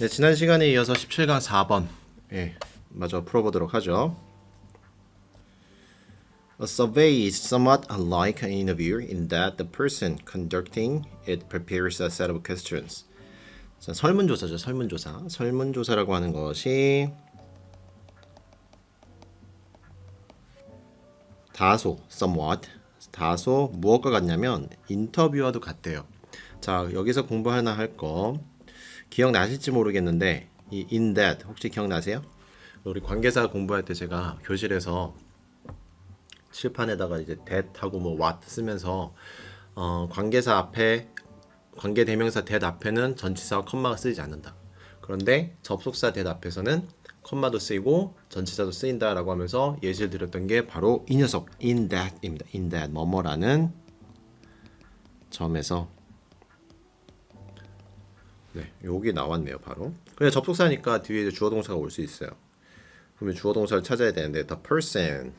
네, 지난 시간에 이어서 17강 4번 마저 풀어보도록 하죠. A survey is somewhat unlike an interview in that the person conducting it prepares a set of questions. 자, 설문조사죠. 설문조사. 설문조사라고 하는 것이 다소, somewhat, 다소 무엇과 같냐면 인터뷰와도 같대요. 자, 여기서 공부 하나 할 거 기억나실지 모르겠는데 이 in that 혹시 기억나세요? 우리 관계사 공부할 때 제가 교실에서 칠판에다가 이제 that하고 뭐 what 쓰면서 관계사 앞에 관계 대명사 that 앞에는 전치사와 컴마가 쓰이지 않는다. 그런데 접속사 that 앞에서는 컴마도 쓰이고 전치사도 쓰인다라고 하면서 예시를 드렸던 게 바로 이 녀석 in that입니다. in that 뭐뭐라는 점에서 네, 여기 나왔네요, 바로. 그냥 접속사니까 뒤에 이제 주어 동사가 올 수 있어요. 그러면 주어 동사를 찾아야 되는데 the person.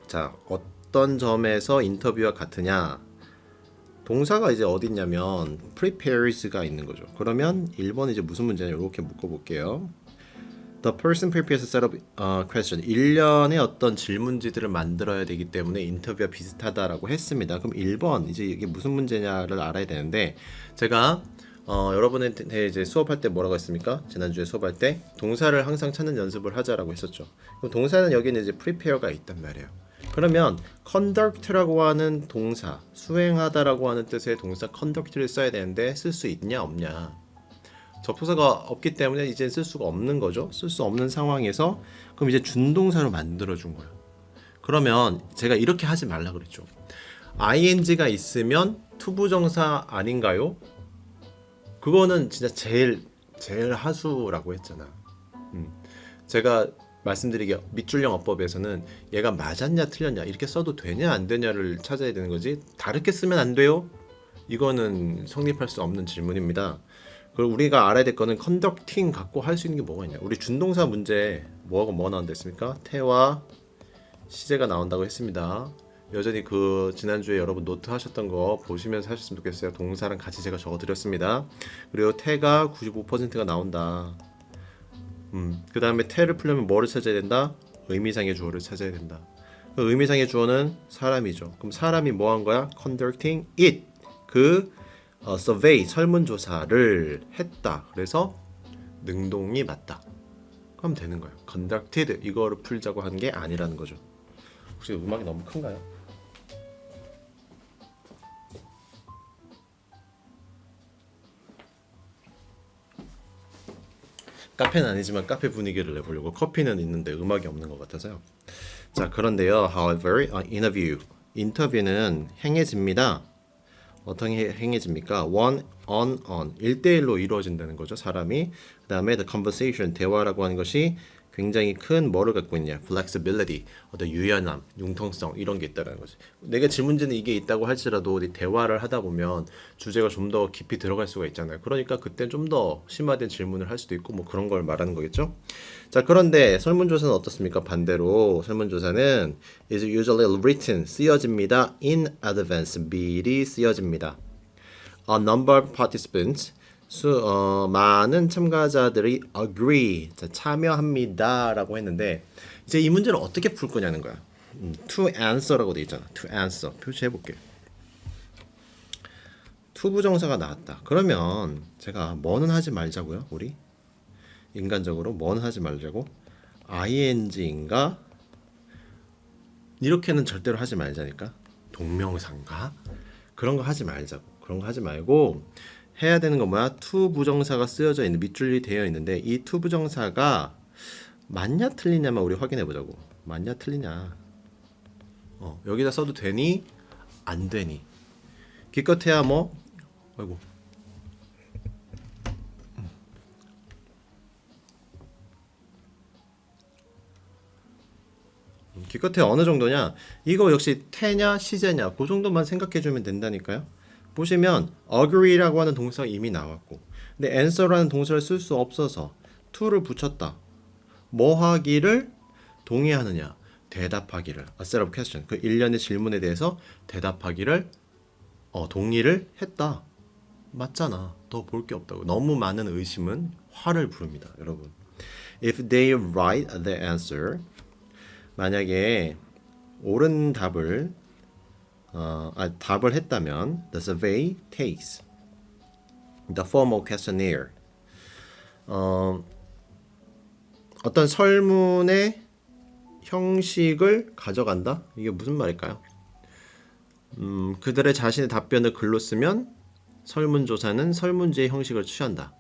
자, 어떤 점에서 인터뷰와 같으냐? 동사가 이제 어디 있냐면 prepares가 있는 거죠. 그러면 1번 이제 무슨 문제냐? 이렇게 묶어 볼게요. The person prepares a set of question. 일련의 어떤 질문지들을 만들어야 되기 때문에 인터뷰와 비슷하다라고 했습니다. 그럼 1번 이제 이게 무슨 문제냐를 알아야 되는데 제가 여러분한테 이제 수업할 때 뭐라고 했습니까? 지난주에 수업할 때 동사를 항상 찾는 연습을 하자라고 했었죠. 그럼 동사는 여기는 이제 prepare가 있단 말이에요. 그러면 conduct라고 하는 동사, 수행하다라고 하는 뜻의 동사 conduct를 써야 되는데 쓸 수 있냐 없냐? 접속사가 없기 때문에 이제 쓸 수가 없는 거죠. 쓸 수 없는 상황에서 그럼 이제 준동사로 만들어 준 거예요. 그러면 제가 이렇게 하지 말라 그랬죠. ing가 있으면 투부정사 아닌가요? 그거는 진짜 제일 하수라고 했잖아. 제가 말씀드리기 밑줄형 어법에서는 얘가 맞았냐 틀렸냐 이렇게 써도 되냐 안 되냐를 찾아야 되는 거지 다르게 쓰면 안 돼요? 이거는 성립할 수 없는 질문입니다. 그리고 우리가 알아야 될 거는 conducting 갖고 할 수 있는 게 뭐가 있냐. 우리 준동사 문제 뭐가 나온다 했습니까? 태와 시제가 나온다고 했습니다. 여전히 그 지난주에 여러분 노트 하셨던 거 보시면서 하셨으면 좋겠어요. 동사랑 같이 제가 적어드렸습니다. 그리고 태가 95%가 나온다. 그 다음에 태를 풀려면 뭐를 찾아야 된다? 의미상의 주어를 찾아야 된다. 그 의미상의 주어는 사람이죠. 그럼 사람이 뭐 한 거야? conducting it. survey, 설문조사를 했다. 그래서 능동이 맞다. 그럼 되는 거예요. conducted 이거를 풀자고 한 게 아니라는 거죠. 혹시 음악이 너무 큰가요? 카페는 아니지만 카페 분위기를 내보려고 커피는 있는데 음악이 없는 것 같아서요. 자, 그런데요. However, 인터뷰는 행해집니다. 어떤 행해집니까? one on 1대1로 이루어진다는 거죠. 사람이. 그 다음에 the conversation, 대화라고 하는 것이 굉장히 큰 뭐를 갖고 있냐? flexibility, 어떤 유연함, 융통성 이런 게 있다는 거지. 내가 질문지는 이게 있다고 할지라도 대화를 하다 보면 주제가 좀 더 깊이 들어갈 수가 있잖아요. 그러니까 그때 좀 더 심화된 질문을 할 수도 있고 뭐 그런 걸 말하는 거겠죠. 자, 그런데 설문조사는 어떻습니까? 반대로 설문조사는 is usually written, 쓰여집니다. in advance, 미리 쓰여집니다. A number of participants, 많은 참가자들이 agree, 자, 참여합니다라고 했는데 이제 이 문제를 어떻게 풀 거냐는 거야. to answer라고 돼 있잖아. to answer 표시해 볼게. to 부정사가 나왔다. 그러면 제가 뭐는 하지 말자고요. 우리 인간적으로 뭐는 하지 말자고. ing인가? 이렇게는 절대로 하지 말자니까. 동명사인가? 그런 거 하지 말자고. 그런 거 하지 말고 해야 되는 건 뭐야? to 부정사가 쓰여져 있는 밑줄이 되어 있는데 이 to 부정사가 맞냐 틀리냐만 우리 확인해 보자고. 맞냐 틀리냐. 여기다 써도 되니 안 되니. 기껏해야 뭐 아이고. 기껏해 어느 정도냐? 이거 역시 태냐 시제냐 그 정도만 생각해 주면 된다니까요. 보시면 agree라고 하는 동사가 이미 나왔고 근데 answer라는 동사를 쓸 수 없어서 to를 붙였다. 뭐 하기를? 동의하느냐? 대답하기를. A set of question. 그 일련의 질문에 대해서 대답하기를 동의를 했다. 맞잖아. 더 볼 게 없다고. 너무 많은 의심은 화를 부릅니다, 여러분. If they write the answer, 만약에 옳은 답을 답을 했다면 the survey takes the formal questionnaire. 어떤 설문의 형식을 가져간다? 이게 무슨 말일까요? 그들의 자신의 답변을 글로 쓰면 설문조사는 설문지의 형식을 취한다.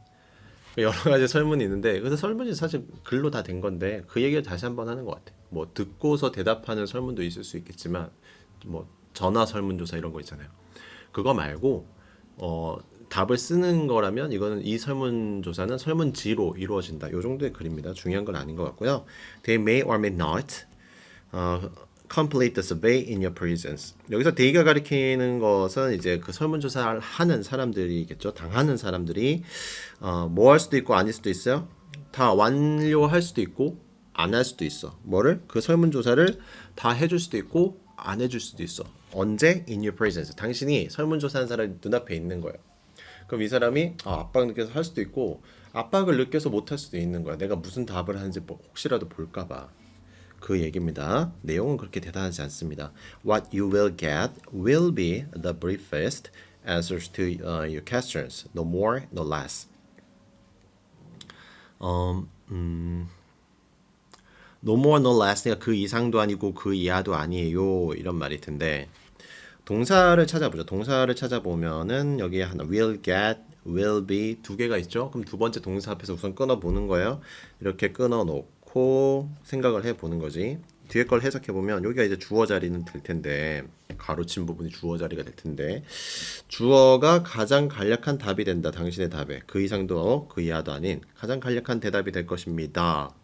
여러 가지 설문이 있는데 그래서 설문이 사실 글로 다 된 건데 그 얘기를 다시 한번 하는 것 같아. 뭐 듣고서 대답하는 설문도 있을 수 있겠지만 뭐 전화 설문조사 이런 거 있잖아요. 그거 말고 답을 쓰는 거라면 이거는 이 설문조사는 설문지로 이루어진다. 이 정도의 글입니다. 중요한 건 아닌 것 같고요. They may or may not complete the survey in your presence. 여기서 they가 가리키는 것은 이제 그 설문조사를 하는 사람들이겠죠. 당하는 사람들이 뭐 할 수도 있고 아닐 수도 있어요. 다 완료할 수도 있고 안 할 수도 있어. 뭐를? 그 설문조사를 다 해줄 수도 있고 안 해줄 수도 있어. 언제? In your presence. 당신이 설문조사한 사람이 눈앞에 있는 거예요. 그럼 이 사람이 압박 느껴서 할 수도 있고 압박을 느껴서 못 할 수도 있는 거야. 내가 무슨 답을 하는지 혹시라도 볼까 봐. 그 얘기입니다. 내용은 그렇게 대단하지 않습니다. What you will get will be the briefest answers to your questions. No more, no less. No more, no less가 그 이상도 아니고 그 이하도 아니에요. 이런 말일 텐데 동사를 찾아보죠. 동사를 찾아보면은 여기에 하나 will get, will be 두 개가 있죠. 그럼 두 번째 동사 앞에서 우선 끊어보는 거예요. 이렇게 끊어놓고 생각을 해보는 거지. 뒤에 걸 해석해보면 여기가 이제 주어 자리는 될 텐데 가로친 부분이 주어 자리가 될 텐데 주어가 가장 간략한 답이 된다. 당신의 답에 그 이상도 그 이하도 아닌 가장 간략한 대답이 될 것입니다.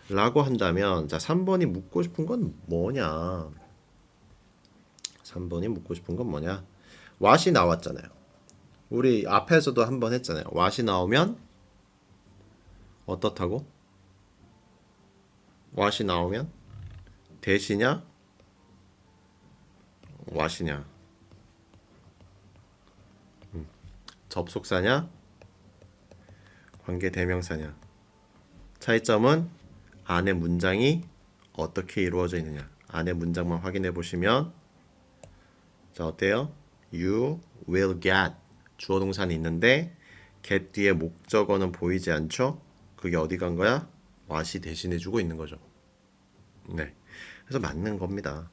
라고 한다면 자 3번이 묻고 싶은 건 뭐냐? 3번이 묻고 싶은 건 뭐냐? what이 나왔잖아요. 우리 앞에서도 한번 했잖아요. what이 나오면 어떻다고? what이 나오면 대시냐? what이냐? 접속사냐? 관계대명사냐? 차이점은 안에 문장이 어떻게 이루어져 있느냐. 안에 문장만 확인해 보시면 자 어때요? You will get 주어 동사는 있는데 get 뒤에 목적어는 보이지 않죠? 그게 어디 간 거야? what이 대신해 주고 있는 거죠. 네, 그래서 맞는 겁니다.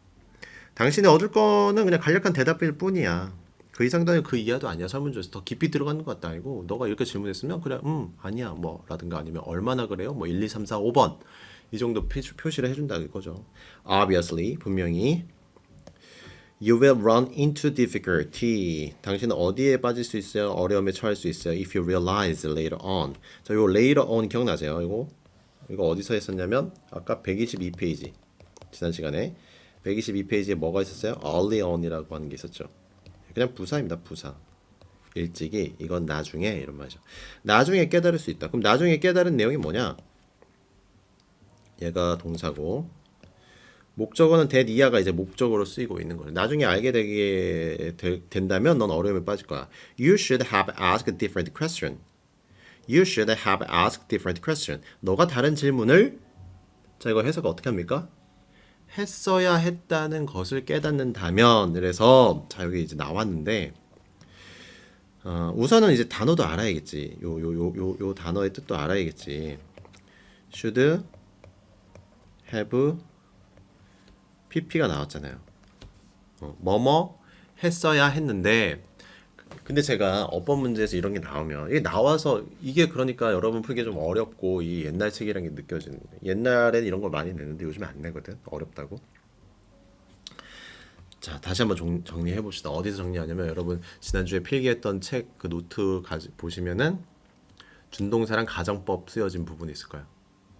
당신이 얻을 거는 그냥 간략한 대답일 뿐이야. 그 이상도 아니고 그 이하도 아니야. 설문조사에서 더 깊이 들어가는 것도 아니고 너가 이렇게 질문했으면 그래 아니야 뭐 라든가 아니면 얼마나 그래요? 뭐 1, 2, 3, 4, 5번 이 정도 표시를 해준다 이거죠. Obviously 분명히 You will run into difficulty. 당신은 어디에 빠질 수 있어요? 어려움에 처할 수 있어요. If you realize later on. 자, 이거 later on 기억나세요? 이거 어디서 했었냐면 아까 122페이지 지난 시간에 122페이지에 뭐가 있었어요? early on이라고 하는 게 있었죠. 그냥 부사입니다. 부사. 일찍이 이건 나중에 이런 말이죠. 나중에 깨달을 수 있다. 그럼 나중에 깨달은 내용이 뭐냐? 얘가 동사고 목적어는 that 이하가 이제 목적으로 쓰이고 있는 거예요. 나중에 알게 된다면 넌 어려움에 빠질 거야. You should have asked a different question. You should have asked different question. 너가 다른 질문을 자 이거 해석 어떻게 합니까? 했어야 했다는 것을 깨닫는다면 그래서 자 여기 이제 나왔는데 우선은 이제 단어도 알아야겠지. 요 단어의 뜻도 알아야겠지. should have pp가 나왔잖아요. 뭐뭐 했어야 했는데 근데 제가 어법 문제에서 이런 게 나오면 이게 나와서 이게 그러니까 여러분 풀기 좀 어렵고 이 옛날 책이라는 게 느껴지는 거예요. 옛날엔 이런 걸 많이 내는데 요즘에 안 내거든. 어렵다고. 자 다시 한번 정리해 봅시다. 어디서 정리하냐면 여러분 지난주에 필기했던 책 그 노트 보시면은 준동사랑 가정법 쓰여진 부분이 있을 거예요.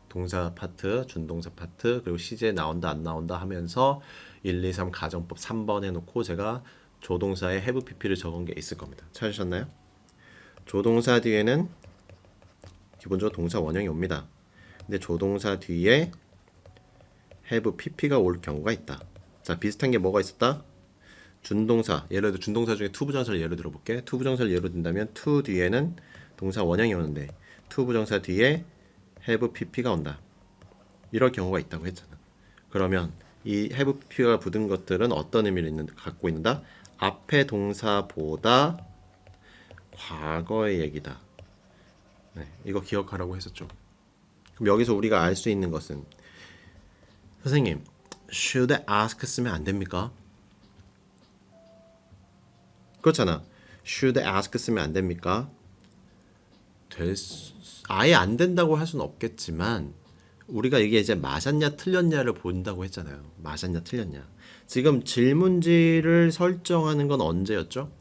동사 파트, 준동사 파트, 그리고 시제 나온다 안 나온다 하면서 1, 2, 3 가정법 3번 해놓고 제가 조동사에 have pp를 적은 게 있을 겁니다. 찾으셨나요? 조동사 뒤에는 기본적으로 동사 원형이 옵니다. 근데 조동사 뒤에 have pp가 올 경우가 있다. 자 비슷한 게 뭐가 있었다? 준동사, 예를 들어 준동사 중에 to 부정사를 예로 들어볼게. to 부정사를 예로 든다면 to 뒤에는 동사 원형이 오는데 to 부정사 뒤에 have pp가 온다. 이럴 경우가 있다고 했잖아. 그러면 이 have pp가 붙은 것들은 어떤 의미를 갖고 있는다? 앞에 동사보다 과거의 얘기다. 네, 이거 기억하라고 했었죠. 그럼 여기서 우리가 알 수 있는 것은 선생님, should ask 쓰면 안 됩니까? 그렇잖아. should ask 쓰면 안 됩니까? 아예 안 된다고 할 수는 없겠지만 우리가 이게 이제 맞았냐 틀렸냐를 본다고 했잖아요. 맞았냐 틀렸냐. 지금 질문지를 설정하는 건 언제였죠?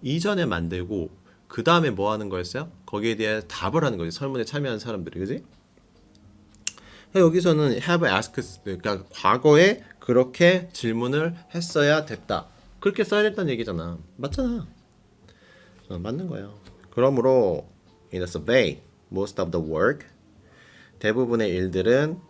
이전에 만들고 그 다음에 뭐 하는 거였어요? 거기에 대해 답을 하는 거지. 설문에 참여한 사람들이, 그지? 여기서는 have asked, 그러니까 과거에 그렇게 질문을 했어야 됐다. 그렇게 써야 됐다는 얘기잖아. 맞잖아. 맞는 거예요. 그러므로 in a survey, most of the work, 대부분의 일들은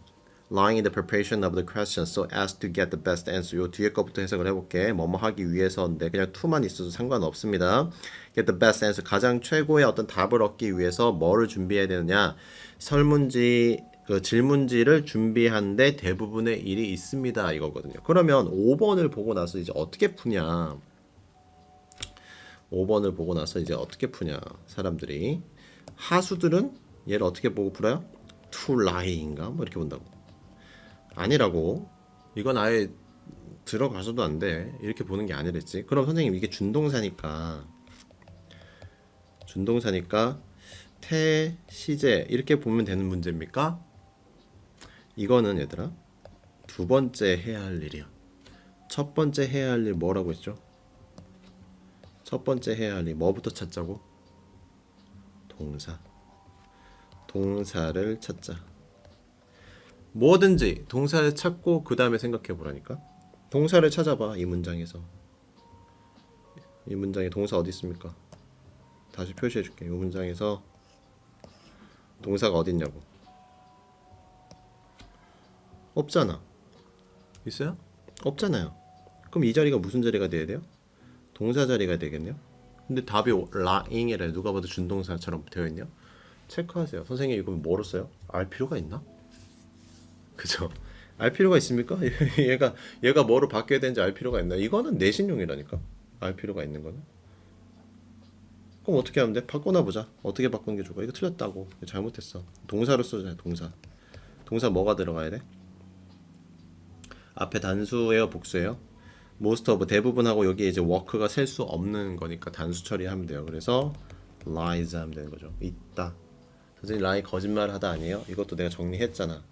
lying in the preparation of the question so as to get the best answer. 요 뒤에 거부터 해석을 해볼게. 뭐뭐 하기 위해서인데 그냥 to만 있어도 상관없습니다. get the best answer. 가장 최고의 어떤 답을 얻기 위해서 뭐를 준비해야 되느냐. 설문지, 그 질문지를 준비하는데 대부분의 일이 있습니다. 이거거든요. 그러면 5번을 보고 나서 이제 어떻게 푸냐. 5번을 보고 나서 이제 어떻게 푸냐. 사람들이. 하수들은 얘를 어떻게 보고 풀어요? to lie인가? 뭐 이렇게 본다고. 아니라고. 이건 아예 들어가서도 안 돼. 이렇게 보는 게 아니랬지. 그럼 선생님 이게 준동사니까 태, 시제 이렇게 보면 되는 문제입니까? 이거는 얘들아 두 번째 해야 할 일이야. 첫 번째 해야 할 일 뭐라고 했죠? 첫 번째 해야 할 일 뭐부터 찾자고? 동사를 찾자. 뭐든지 동사를 찾고 그 다음에 생각해 보라니까. 동사를 찾아봐. 이 문장에서. 이 문장에 동사 어디 있습니까? 다시 표시해 줄게. 이 문장에서 동사가 어디 있냐고. 없잖아. 있어요? 없잖아요. 그럼 이 자리가 무슨 자리가 돼야 돼요? 동사 자리가 되겠네요. 근데 답이 lying이래. 누가 봐도 준동사처럼 되어 있네요. 체크하세요. 선생님 이거 뭐로 써요? 알 필요가 있나? 그죠? 알 필요가 있습니까? 얘가 뭐로 바뀌어야 되는지 알 필요가 있나? 이거는 내신용이라니까. 알 필요가 있는 거는. 그럼 어떻게 하면 돼? 바꿔놔 보자. 어떻게 바꾸는 게 좋아? 이거 틀렸다고. 이거 잘못했어. 동사로 써자. 동사 뭐가 들어가야 돼? 앞에 단수예요, 복수예요? most of 대부분하고 여기에 이제 work가 셀 수 없는 거니까 단수 처리하면 돼요. 그래서 lies 하면 되는 거죠. 있다. 선생님 lie 거짓말하다 아니에요? 이것도 내가 정리했잖아.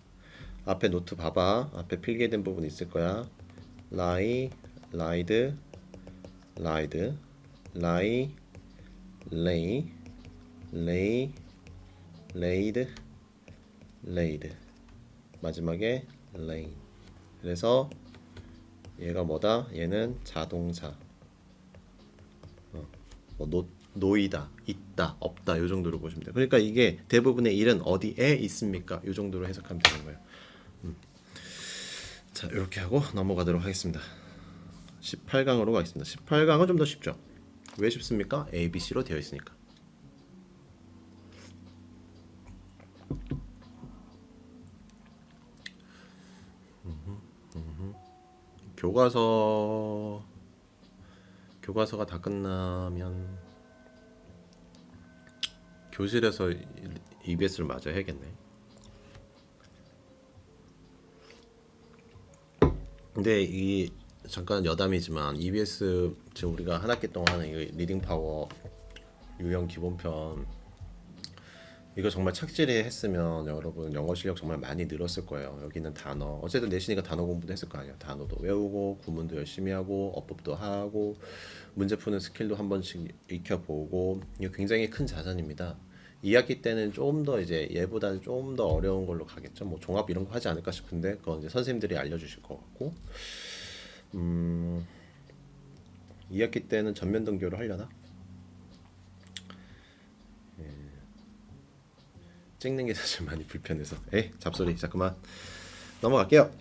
앞에 노트 봐봐. 앞에 필기된 부분 있을 거야. lie, lied, lied, lie, lay, lay, laid, laid. 마지막에 lay. 그래서 얘가 뭐다? 얘는 자동사. 놓이다, 있다, 없다 요 정도로 보시면 돼요. 그러니까 이게 대부분의 일은 어디에 있습니까? 요 정도로 해석하면 되는 거예요. 자, 이렇게 하고 넘어가도록 하겠습니다. 18강으로 가겠습니다. 18강은 좀 더 쉽죠. 왜 쉽습니까? A, B, C로 되어 있으니까. 교과서가 다 끝나면 교실에서 EBS를 마저 해야겠네. 근데 이 잠깐 여담이지만 EBS 지금 우리가 한 학기 동안 하는 이 리딩 파워 유형 기본편 이거 정말 착실히 했으면 여러분 영어 실력 정말 많이 늘었을 거예요. 여기 있는 단어 어쨌든 내신이니까 단어 공부도 했을 거 아니야. 단어도 외우고 구문도 열심히 하고 어법도 하고 문제 푸는 스킬도 한 번씩 익혀보고 이거 굉장히 큰 자산입니다. 2학기 때는 좀 더 이제 얘보다는 좀 더 어려운 걸로 가겠죠. 뭐 종합 이런 거 하지 않을까 싶은데 그건 이제 선생님들이 알려주실 것 같고 2학기 때는 전면 등교를 하려나? 찍는 게 사실 많이 불편해서 잡소리. 자 그만 넘어갈게요.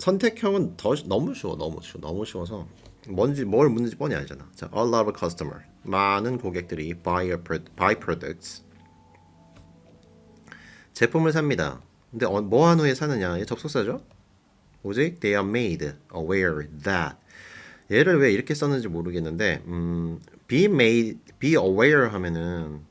선택형은 너무 쉬워, 너무 쉬워서 뭘 묻는지 뻔히 알잖아. 자, a lot of customer, 많은 고객들이 buy products, 제품을 삽니다. 근데 뭐한 후에 사느냐? 얘 접속사죠. 오직 they are made aware that. 얘를 왜 이렇게 썼는지 모르겠는데, be aware 하면은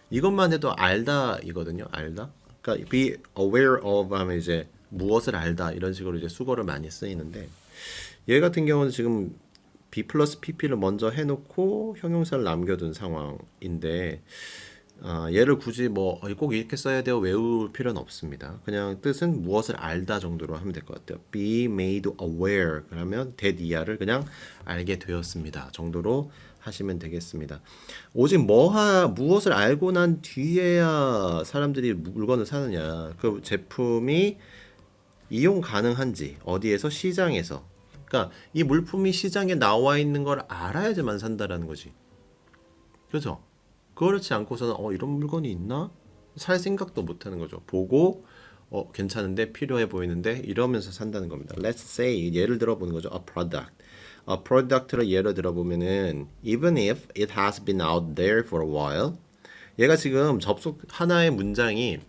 이것만 해도 알다이거든요. 알다. 그러니까 be aware of 하면 이제 무엇을 알다 이런 식으로 이제 수거를 많이 쓰이는데 얘 같은 경우는 지금 B 플러스 PP를 먼저 해놓고 형용사를 남겨둔 상황인데 얘를 굳이 뭐 꼭 이렇게 써야 돼요 외울 필요는 없습니다. 그냥 뜻은 무엇을 알다 정도로 하면 될 것 같아요. Be made aware 그러면 that 이하를 그냥 알게 되었습니다 정도로 하시면 되겠습니다. 오직 무엇을 알고 난 뒤에야 사람들이 물건을 사느냐. 그 제품이 이용 가능한지 어디에서 시장에서 그러니까 이 물품이 시장에 나와 있는 걸 알아야지만 산다라는 거지. 그렇죠? 그렇지 않고서는 이런 물건이 있나? 살 생각도 못 하는 거죠. 보고 괜찮은데 필요해 보이는데 이러면서 산다는 겁니다. Let's say 예를 들어 보는 거죠. A product. A product를 예를 들어 보면은 even if it has been out there for a while. 얘가 지금 접속 하나의 문장이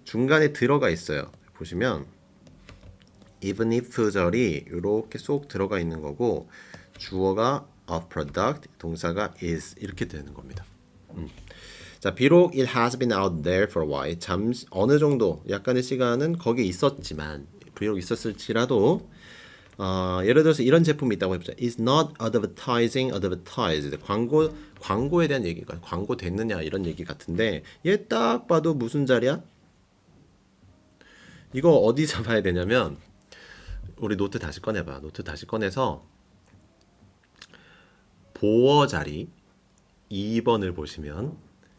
중간에 들어가 있어요. 보시면 even if 절이 이렇게 쏙 들어가 있는 거고 주어가 a product, 동사가 is 이렇게 되는 겁니다. 자, 비록 it has been out there for a while, 잠시 어느 정도 약간의 시간은 거기에 있었지만 비록 있었을지라도 예를 들어서 이런 제품이 있다고 해보자. It's not advertised. 광고에 대한 얘기가 광고 됐느냐 이런 얘기 같은데 얘 딱 봐도 무슨 자리야? 이거 어디서 봐야 되냐면 우리 노트 다시 꺼내봐. 노트 다시 꺼내서 보어 자리 2번을 보시면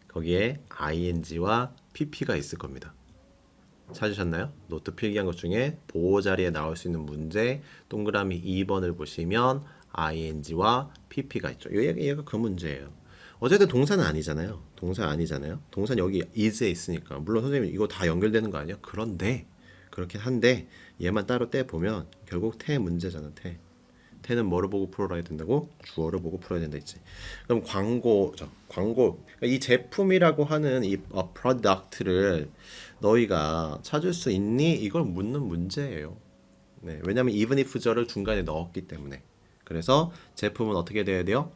거기에 ing와 pp가 있을 겁니다. 찾으셨나요? 노트 필기한 것 중에 보호 자리에 나올 수 있는 문제 동그라미 2번을 보시면 ing와 pp가 있죠. 얘가 그 문제예요. 어쨌든 동사는 아니잖아요. 동사는 여기 is에 있으니까. 물론 선생님 이거 다 연결되는 거 아니야? 그런데 그렇긴 한데 얘만 따로 떼보면 결국 태 문제잖아. 태는 뭐를 보고 풀어야 된다고? 주어를 보고 풀어야 된다 했지. 그럼 광고. 이 제품이라고 하는 이 product를 너희가 찾을 수 있니? 이걸 묻는 문제예요. 네, 왜냐하면 even if 절을 중간에 넣었기 때문에. 그래서 제품은 어떻게 돼야 돼요?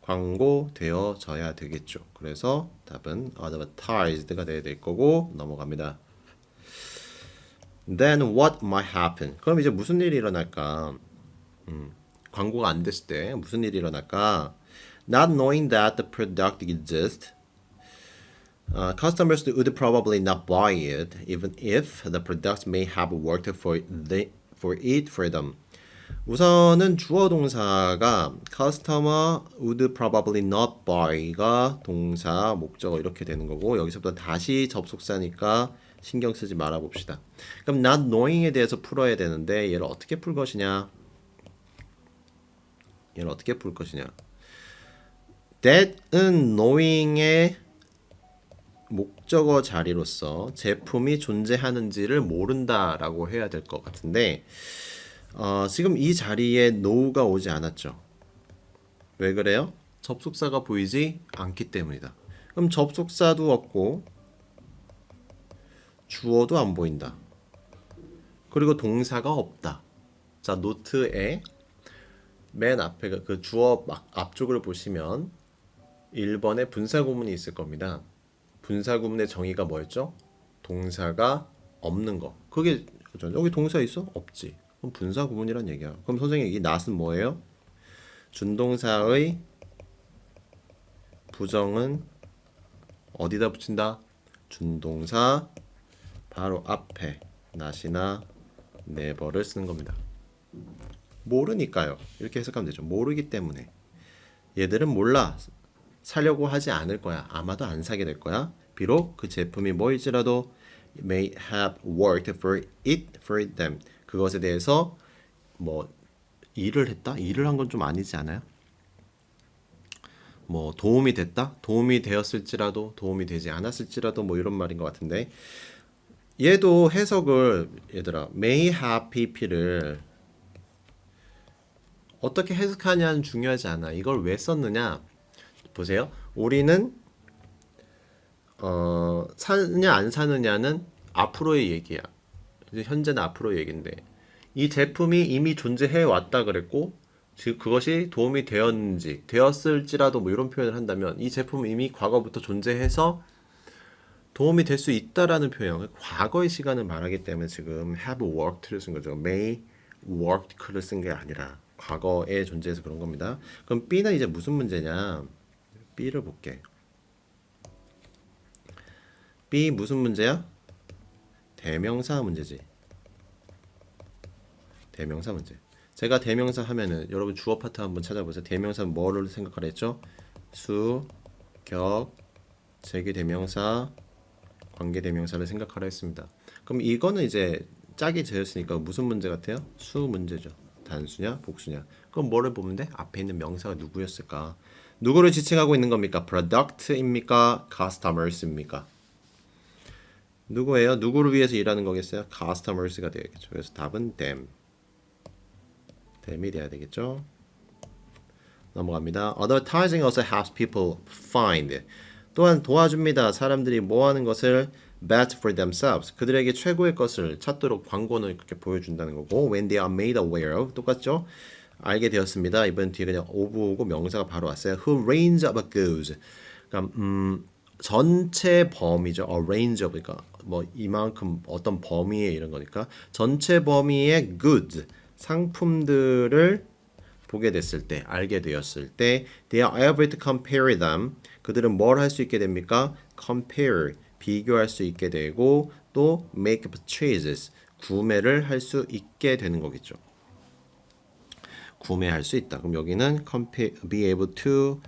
광고 되어져야 되겠죠. 그래서 답은 advertised가 돼야 될 거고 넘어갑니다. Then what might happen? 그럼 이제 무슨 일이 일어날까? 광고가 안 됐을 때 무슨 일이 일어날까? Not knowing that the product exists, customers would probably not buy it, even if the products may have worked for them. 우선은 주어 동사가 customer would probably not buy가 동사, 목적어 이렇게 되는 거고 여기서부터 다시 접속사니까 신경 쓰지 말아 봅시다. 그럼 not knowing에 대해서 풀어야 되는데 얘를 어떻게 풀 것이냐? that은 knowing의 목적어 자리로서 제품이 존재하는지를 모른다라고 해야 될 것 같은데 지금 이 자리에 know가 오지 않았죠. 왜 그래요? 접속사가 보이지 않기 때문이다. 그럼 접속사도 없고 주어도 안 보인다. 그리고 동사가 없다. 자, 노트에 맨 앞에 그 주어 앞쪽을 보시면 1번에 분사구문이 있을 겁니다. 분사구문의 정의가 뭐였죠? 동사가 없는 거. 그게 여기 동사 있어? 없지. 그럼 분사구문이란 얘기야. 그럼 선생님 이 not은 뭐예요? 준동사의 부정은 어디다 붙인다? 준동사 바로 앞에 not이나 never를 쓰는 겁니다. 모르니까요. 이렇게 해석하면 되죠. 모르기 때문에. 얘들은 몰라. 사려고 하지 않을 거야. 아마도 안 사게 될 거야. 비록 그 제품이 뭐일지라도 may have worked for them. 그것에 대해서 뭐 일을 했다? 일을 한 건 좀 아니지 않아요? 뭐 도움이 됐다? 도움이 되었을지라도 도움이 되지 않았을지라도 뭐 이런 말인 것 같은데 얘도 해석을 얘들아 may have pp를 어떻게 해석하냐는 중요하지 않아. 이걸 왜 썼느냐? 보세요. 우리는 사느냐 안 사느냐는 앞으로의 얘기야. 이제 현재는 앞으로의 얘기인데 이 제품이 이미 존재해 왔다 그랬고 즉 그것이 도움이 되었는지 되었을지라도 뭐 이런 표현을 한다면 이 제품은 이미 과거부터 존재해서 도움이 될 수 있다라는 표현, 과거의 시간을 말하기 때문에 지금 have worked를 쓴 거죠. may worked를 쓴 게 아니라 과거에 존재해서 그런 겁니다. 그럼 B는 이제 무슨 문제냐? B를 볼게. B 무슨 문제야? 대명사 문제지. 대명사 문제. 제가 대명사 하면은 여러분 주어 파트 한번 찾아보세요. 대명사는 뭐를 생각하라 했죠? 수, 격, 제기 대명사, 관계 대명사를 생각하라 했습니다. 그럼 이거는 이제 짝이 재였으니까 무슨 문제 같아요? 수 문제죠. 단수냐, 복수냐. 그럼 뭐를 보면 돼? 앞에 있는 명사가 누구였을까? 누구를 지칭하고 있는 겁니까? product입니까? customers입니까? 누구예요? 누구를 위해서 일하는 거겠어요? customers가 되겠죠. 그래서 답은 them. them이 돼야 되겠죠. 넘어갑니다. Advertising also helps people find. 또한 도와줍니다. 사람들이 뭐 하는 것을 best for themselves. 그들에게 최고의 것을 찾도록 광고는 그렇게 보여준다는 거고 when they are made aware of. 똑같죠? 알게 되었습니다. 이번 뒤에 그냥 of 오고 명사가 바로 왔어요. Who range of goods. 그러니까 전체 범위죠. A range of 그러니까 뭐 이만큼 어떤 범위에 이런 거니까 전체 범위의 goods 상품들을 보게 됐을 때, 알게 되었을 때, they are able to compare them. 그들은 뭘 할 수 있게 됩니까? compare, 비교할 수 있게 되고, 또 make purchases, 구매를 할 수 있게 되는 거겠죠. 구매할 수 있다. 그럼 여기는 compare, be able to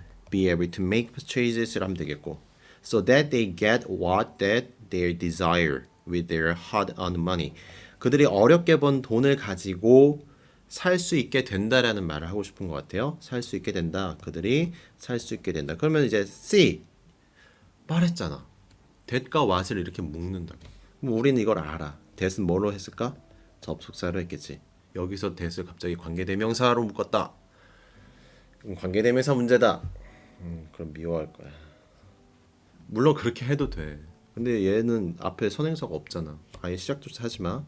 make purchases를 하면 되겠고, so that they get what that they desire with their hard-earned money. 그들이 어렵게 번 돈을 가지고 살 수 있게 된다라는 말을 하고 싶은 것 같아요. 살 수 있게 된다. 그들이 살 수 있게 된다. 그러면 이제 C 말했잖아. that과 what을 이렇게 묶는다. 그럼 우리는 이걸 알아. that은 뭐로 했을까? 접속사로 했겠지. 여기서 that을 갑자기 관계대명사로 묶었다. 관계대명사 문제다. 그럼 미워할 거야. 물론 그렇게 해도 돼. 근데 얘는 앞에 선행사가 없잖아. 아예 시작조차 하지 마.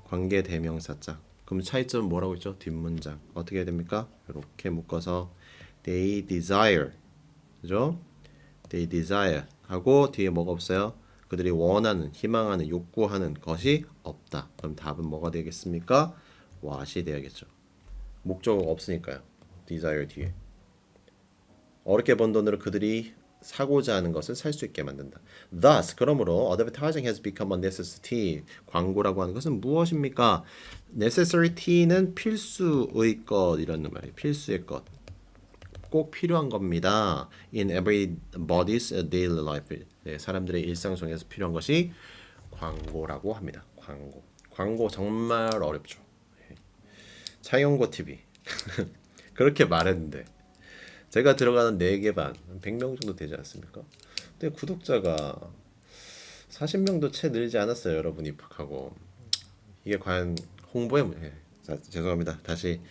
관계대명사 짝. 그럼 차이점은 뭐라고 했죠? 뒷문장 어떻게 해야 됩니까? 이렇게 묶어서 they desire, 그죠? they desire 하고 뒤에 뭐가 없어요? 그들이 원하는, 희망하는, 욕구하는 것이 없다. 그럼 답은 뭐가 되겠습니까? what이 되야겠죠. 목적어가 없으니까요. desire 뒤에 어렵게 번 돈으로 그들이 사고자 하는 것을 살 수 있게 만든다. Thus, 그러므로 advertising has become a necessity. 광고라고 하는 것은 무엇입니까? necessity는 필수의 것 이라는 말이에요. 필수의 것. 꼭 필요한 겁니다. In everybody's daily life. 네, 사람들의 일상 속에서 필요한 것이 광고라고 합니다. 광고. 광고 정말 어렵죠. 차용고 TV. 그렇게 말했는데 제가 들어가는 4개 반 100명 정도 되지 않습니까? 근데 구독자가 40명도 채 늘지 않았어요. 여러분 입학하고 이게 과연 홍보의 죄송합니다. 다시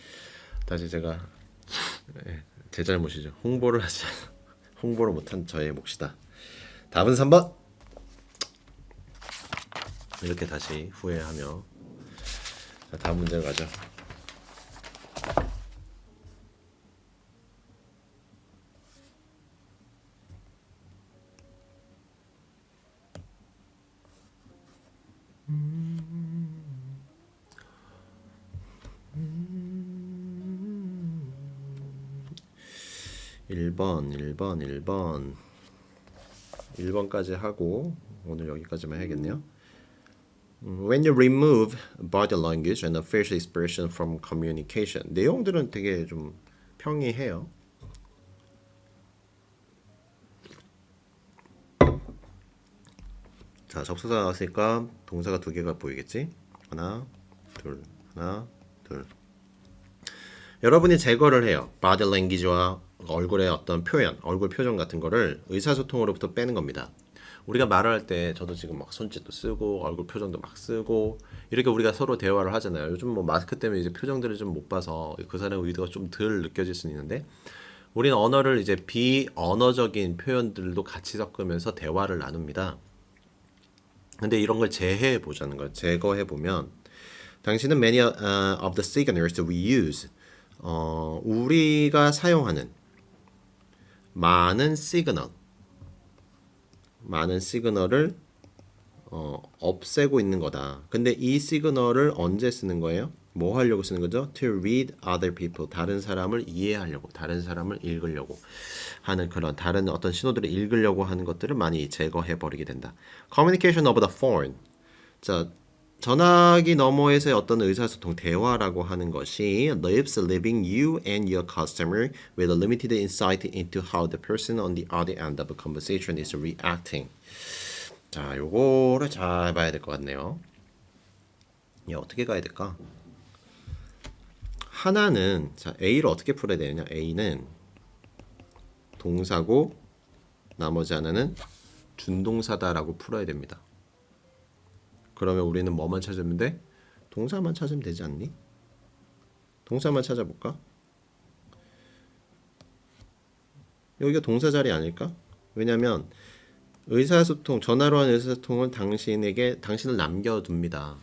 제가 제 잘못이죠. 홍보를 못한 저의 몫이다. 답은 3번. 이렇게 다시 후회하며 자, 다음 문제로 가죠. (1번) 1번까지 하고 오늘 여기까지만 해야겠네요. When you remove body language and facial expression from communication. 내용들은 되게 좀 평이해요. 자, 접속사 나왔으니까 동사가 2개가 보이겠지? 하나, 둘. 여러분이 제거를 해요. body language와 얼굴의 어떤 표현, 얼굴 표정 같은 거를 의사소통으로부터 빼는 겁니다. 우리가 말을 할 때 저도 지금 막 손짓도 쓰고 얼굴 표정도 막 쓰고 이렇게 우리가 서로 대화를 하잖아요. 요즘 뭐 마스크 때문에 이제 표정들을 좀 못 봐서 그 사람의 의도가 좀 덜 느껴질 수는 있는데 우리는 언어를 이제 비언어적인 표현들도 같이 섞으면서 대화를 나눕니다. 근데 이런 걸 제해해 보자는 거예요. 제거해 보면 당신은 many of the signals that we use 우리가 사용하는 많은 시그널 많은 시그널을 없애고 있는 거다. 근데 이 시그널을 언제 쓰는 거예요? 뭐 하려고 쓰는 거죠? To read other people. 다른 사람을 이해하려고, 다른 사람을 읽으려고 하는 그런 다른 어떤 신호들을 읽으려고 하는 것들을 많이 제거해 버리게 된다. Communication over the phone. 자, 전화기 너머에서의 어떤 의사소통 대화라고 하는 것이 lives leaving you and your customer with a limited insight into how the person on the other end of a conversation is reacting. 자, 요거를 잘 봐야 될 것 같네요. 이 어떻게 가야 될까? 하나는 자, A를 어떻게 풀어야 되느냐? A는 동사고 나머지 하나는 준동사다라고 풀어야 됩니다. 그러면 우리는 뭐만 찾으면 돼? 동사만 찾으면 되지 않니? 동사만 찾아볼까? 여기가 동사 자리 아닐까? 왜냐면 의사소통, 전화로 한 의사소통은 당신을 남겨둡니다.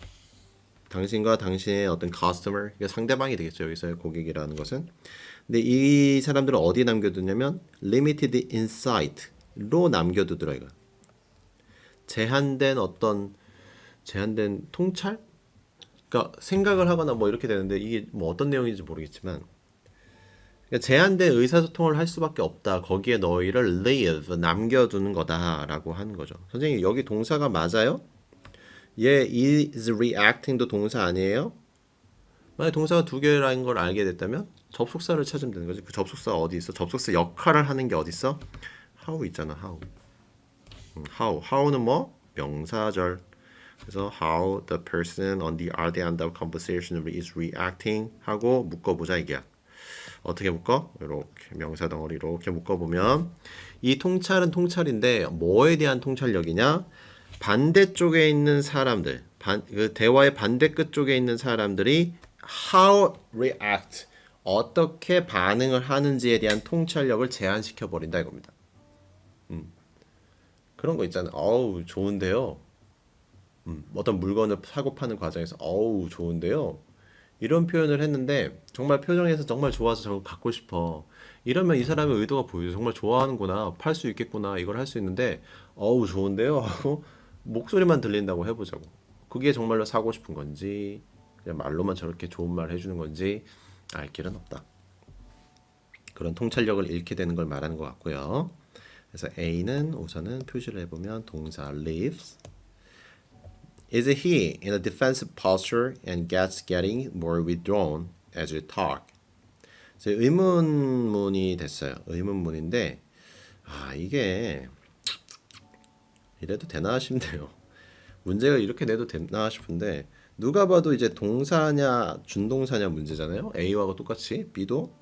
당신과 당신의 어떤 customer, 그러니까 상대방이 되겠죠. 여기서의 고객이라는 것은. 근데 이 사람들은 어디 남겨두냐면 limited insight로 남겨두더라고요. 제한된 통찰? 그러니까 생각을 하거나 뭐 이렇게 되는데 이게 뭐 어떤 내용인지 모르겠지만 그러니까 제한된 의사소통을 할 수밖에 없다. 거기에 너희를 leave 남겨두는 거다라고 하는 거죠. 선생님 여기 동사가 맞아요? 얘 is reacting도 동사 아니에요? 만약 동사가 두 개라는 걸 알게 됐다면 접속사를 찾으면 되는 거지. 그 접속사가 어디 있어? 접속사 역할을 하는 게 어디 있어? how 있잖아. how는 뭐? 명사절. 그래서 how the person on the other end of conversation is reacting 하고 묶어보자 이게야. 어떻게 묶어? 이렇게 명사 덩어리 이렇게 묶어보면 이 통찰은 통찰인데 뭐에 대한 통찰력이냐? 반대쪽에 있는 사람들, 그 대화의 반대 끝 쪽에 있는 사람들이 how react 어떻게 반응을 하는지에 대한 통찰력을 제한시켜 버린다 이겁니다. 그런 거 있잖아요. 어우 좋은데요. 어떤 물건을 사고 파는 과정에서 어우 좋은데요. 이런 표현을 했는데 정말 표정에서 정말 좋아서 저거 갖고 싶어. 이러면 이 사람의 의도가 보여요. 정말 좋아하는구나. 팔 수 있겠구나. 이걸 할 수 있는데 어우 좋은데요 하고 목소리만 들린다고 해보자고. 그게 정말로 사고 싶은 건지 그냥 말로만 저렇게 좋은 말 해주는 건지 알 길은 없다. 그런 통찰력을 잃게 되는 걸 말하는 것 같고요. 그래서 A는 우선은 표시를 해보면 동사 leaves. Is he in a defensive posture and getting more withdrawn as you talk? 의문문이 됐어요. 의문문인데 이게 이래도 되나 싶네요. 문제가 이렇게 내도 되나 싶은데 누가 봐도 이제 동사냐 준동사냐 문제잖아요. A와 똑같이 B도.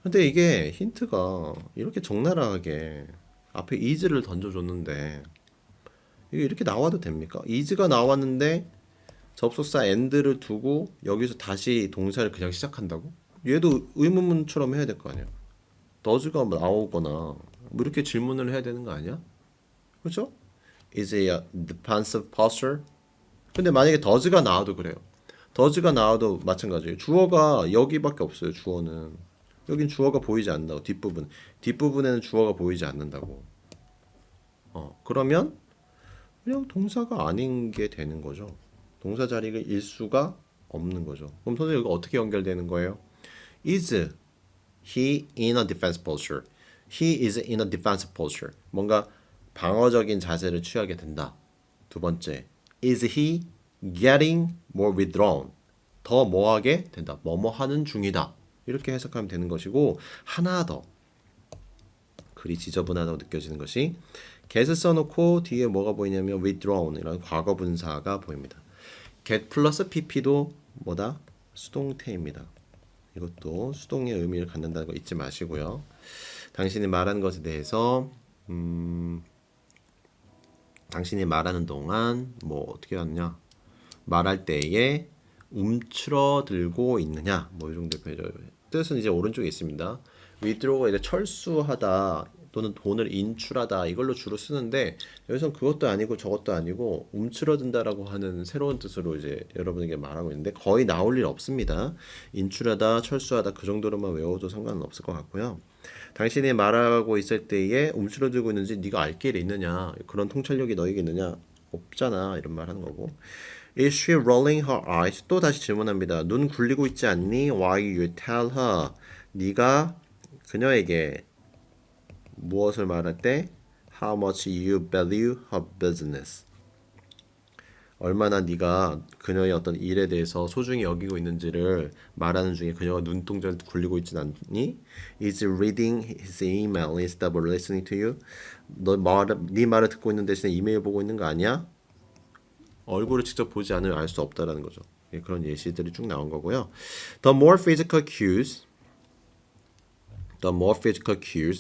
근데 이게 힌트가 이렇게 적나라하게 앞에 is를 던져줬는데 이게 이렇게 나와도 됩니까? is가 나왔는데 접속사 and를 두고 여기서 다시 동사를 그냥 시작한다고? 얘도 의문문처럼 해야 될 거 아니야. does가 나오거나 뭐 이렇게 질문을 해야 되는 거 아니야? 그렇죠? Is it a defensive posture? 근데 만약에 does가 나와도 그래요. does가 나와도 마찬가지예요. 주어가 여기밖에 없어요. 주어는 여긴 주어가 보이지 않는다고. 뒷부분에는 주어가 보이지 않는다고. 그러면 그냥 동사가 아닌 게 되는 거죠. 동사 자리를 일 수가 없는 거죠. 그럼 선생님 이거 어떻게 연결되는 거예요? Is he in a defensive posture? He is in a defensive posture. 뭔가 방어적인 자세를 취하게 된다. 두 번째, is he getting more withdrawn? 더 뭐하게 된다. 뭐뭐 하는 중이다. 이렇게 해석하면 되는 것이고 하나 더 글이 지저분하다고 느껴지는 것이 get을 써놓고 뒤에 뭐가 보이냐면 withdrawn 이런 과거 분사가 보입니다. get 플러스 pp도 뭐다? 수동태입니다. 이것도 수동의 의미를 갖는다는 거 잊지 마시고요. 당신이 말하는 것에 대해서 당신이 말하는 동안 뭐 어떻게 하느냐? 말할 때에 움츠러들고 있느냐? 뭐 이 정도 표현. 뜻은 이제 오른쪽에 있습니다. withdraw가 이제 철수하다 또는 돈을 인출하다 이걸로 주로 쓰는데 여기선 그것도 아니고 저것도 아니고 움츠러든다라고 하는 새로운 뜻으로 이제 여러분에게 말하고 있는데 거의 나올 일 없습니다. 인출하다, 철수하다 그 정도로만 외워도 상관은 없을 것 같고요. 당신이 말하고 있을 때에 움츠러들고 있는지 네가 알 길이 있느냐? 그런 통찰력이 너에게 있느냐? 없잖아. 이런 말 하는 거고. Is she rolling her eyes? 또 다시 질문합니다. 눈 굴리고 있지 않니? Why you tell her? 네가 그녀에게 무엇을 말할 때 How much you value her business? 얼마나 네가 그녀의 어떤 일에 대해서 소중히 여기고 있는지를 말하는 중에 그녀가 눈동자를 굴리고 있진 않니? Is reading his email instead of listening to you? 네 말을 듣고 있는 대신에 이메일 보고 있는 거 아니야? 얼굴을 직접 보지 않으면 알 수 없다라는 거죠. 그런 예시들이 쭉 나온 거고요. The more physical cues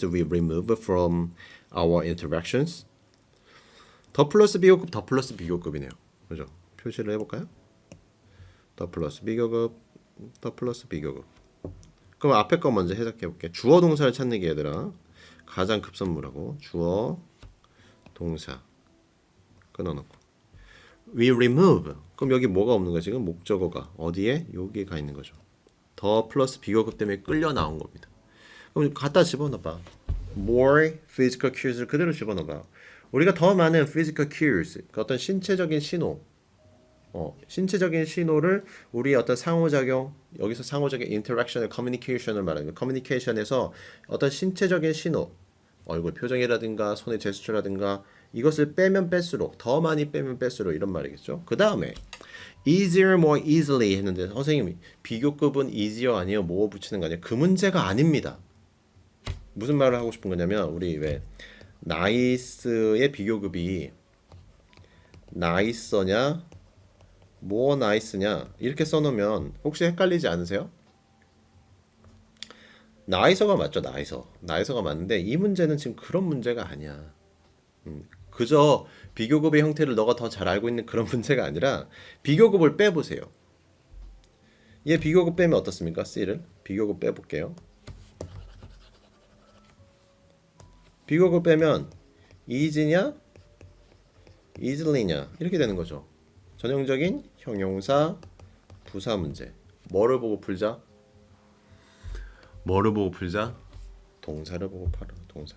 we remove from our interactions. 더 플러스 비교급, 더 플러스 비교급이네요. 그죠? 표시를 해볼까요? 더 플러스 비교급, 더 플러스 비교급. 그럼 앞에 거 먼저 해석해볼게. 주어 동사를 찾는 게 얘들아 가장 급선무라고. 주어 동사 끊어놓고 we remove. 그럼 여기 뭐가 없는 거야 지금? 목적어가 어디에? 여기에 가 있는 거죠. 더 플러스 비교급 때문에 끌려 나온 겁니다. 그럼 갖다 집어넣어봐. more physical cues를 그대로 집어넣어봐. 우리가 더 많은 physical cues, 그 어떤 신체적인 신호, 신체적인 신호를 우리의 어떤 상호작용, 여기서 상호작용 interaction을 communication을 말하는 communication에서 어떤 신체적인 신호, 얼굴 표정이라든가 손의 제스처라든가 이것을 빼면 뺄수록 더 많이 빼면 뺄수록 이런 말이겠죠. 그 다음에 easier, more easily 했는데 선생님이 비교급은 easier 아니에요? 뭐 붙이는 거 아니에요? 그 문제가 아닙니다. 무슨 말을 하고 싶은 거냐면 우리 왜 나이스의 비교급이 나이서냐 뭐 나이스냐 이렇게 써놓으면 혹시 헷갈리지 않으세요? 나이서가 맞죠. 나이서가 맞는데 이 문제는 지금 그런 문제가 아니야. 그저 비교급의 형태를 너가 더 잘 알고 있는 그런 문제가 아니라 비교급을 빼보세요. 얘 비교급 빼면 어떻습니까? C를 비교급 빼볼게요. 비교급 빼면 easy냐 easily냐 이렇게 되는 거죠. 전형적인 형용사 부사 문제. 뭐를 보고 풀자? 동사를 보고 풀어. 동사.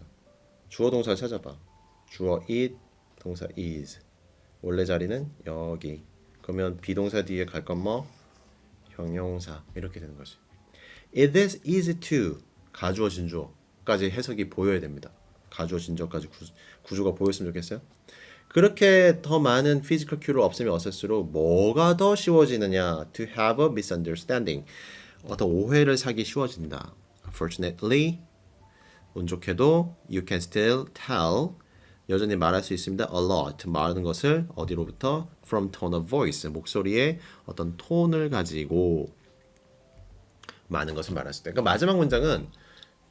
주어 동사 찾아봐. 주어 it, 동사 is. 원래 자리는 여기. 그러면 비동사 뒤에 갈 건 뭐? 형용사. 이렇게 되는 거지. It is easy to 가주어 진주어까지 해석이 보여야 됩니다. 가주어 진주어까지 구조가 보였으면 좋겠어요. 그렇게 더 많은 physical cue를 없애면 없앨수록 뭐가 더 쉬워지느냐? To have a misunderstanding. 어떤 오해를 사기 쉬워진다. Fortunately, 운 좋게도 you can still tell. 여전히 말할 수 있습니다. A lot. 말하는 것을 어디로부터? From tone of voice. 목소리의 어떤 톤을 가지고 많은 것을 말할 수 있다. 그러니까 마지막 문장은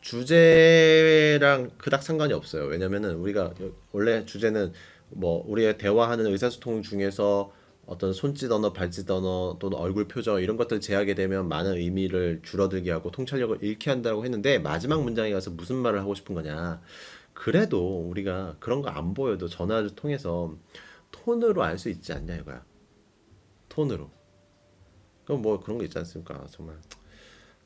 주제랑 그닥 상관이 없어요. 왜냐면은 우리가 원래 주제는 뭐 우리의 대화하는 의사소통 중에서 어떤 손짓 언어, 발짓 언어 또는 얼굴 표정 이런 것들 제하게 되면 많은 의미를 줄어들게 하고 통찰력을 잃게 한다고 했는데 마지막 문장에 가서 무슨 말을 하고 싶은 거냐. 그래도 우리가 그런 거 안 보여도 전화를 통해서 톤으로 알 수 있지 않냐 이거야. 톤으로. 그럼 뭐 그런 거 있지 않습니까? 정말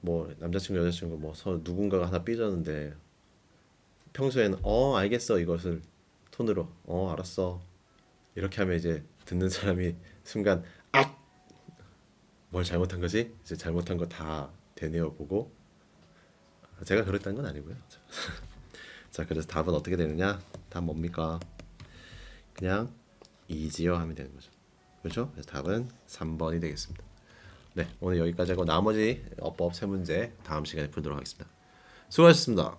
뭐 남자친구 여자친구 뭐 서로 누군가가 하나 삐졌는데 평소에는 알겠어 이것을 톤으로 알았어 이렇게 하면 이제 듣는 사람이 순간 뭘 잘못한 거지? 이제 잘못한 거 다 되뇌어 보고 제가 그랬다는 건 아니고요. 자 그래서 답은 어떻게 되느냐? 답 뭡니까? 그냥 easier 하면 되는 거죠. 그렇죠? 그래서 답은 3번이 되겠습니다. 네, 오늘 여기까지 하고 나머지 어법 세 문제 다음 시간에 풀도록 하겠습니다. 수고하셨습니다.